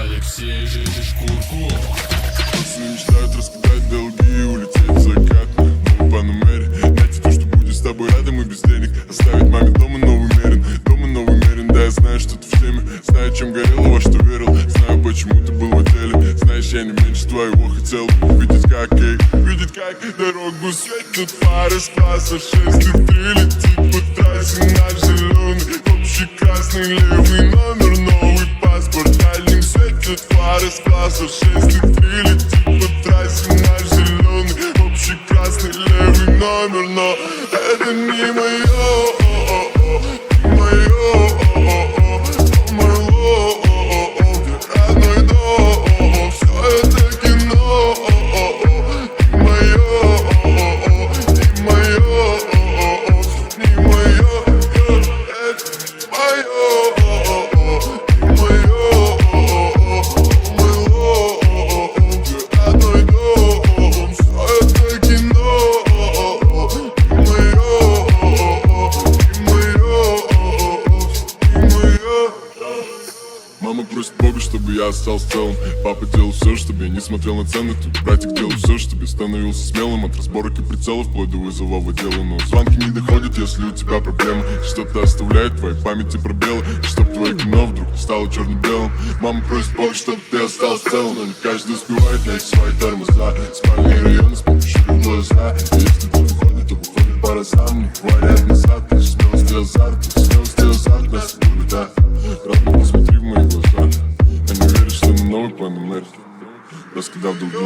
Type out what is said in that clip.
Алексей Шкурков. Пацаны мечтают раскидать долги и улететь в закат. Новый Панамере, найти то, что будет с тобой рядом и без денег. Оставить маме дома новый мерин, да, я знаю, что ты в теме. Знаю, чем горел, во что верил. Знаю, почему ты был в отеле. Знаешь, я не меньше твоего хотел увидеть, как дорогу светят фары с класса 6 и 3 летит по трассе наш зеленый, общий красный левый номер, новый паспорт. Дальним светят фары с класса 6 и 3 летит по трассе наш зеленый, общий красный левый номер. Но это не мое, не мое. Мама просит Бога, чтобы я остался целым. Папа делал все, чтобы я не смотрел на цены. Тут братик делал все, чтобы я становился смелым. От разборок и прицелов вплоть до вызового дела. Но звонки не доходят, если у тебя проблемы. Что-то оставляет в твоей памяти пробелы. Чтоб твое кино вдруг не стало черно-белым. Мама просит Бога, чтобы ты остался целым. Но не каждый успевает найти свои тормоза. Спальные районы с помощью глаза. И если ты выходит, то выходит по разам. Не говорят назад, ты смелости азарт. Смелости азарт, нас любит, да. Родной, посмотри в мои глаза. Я не верю, что мы новый Панамере. Раскидав долги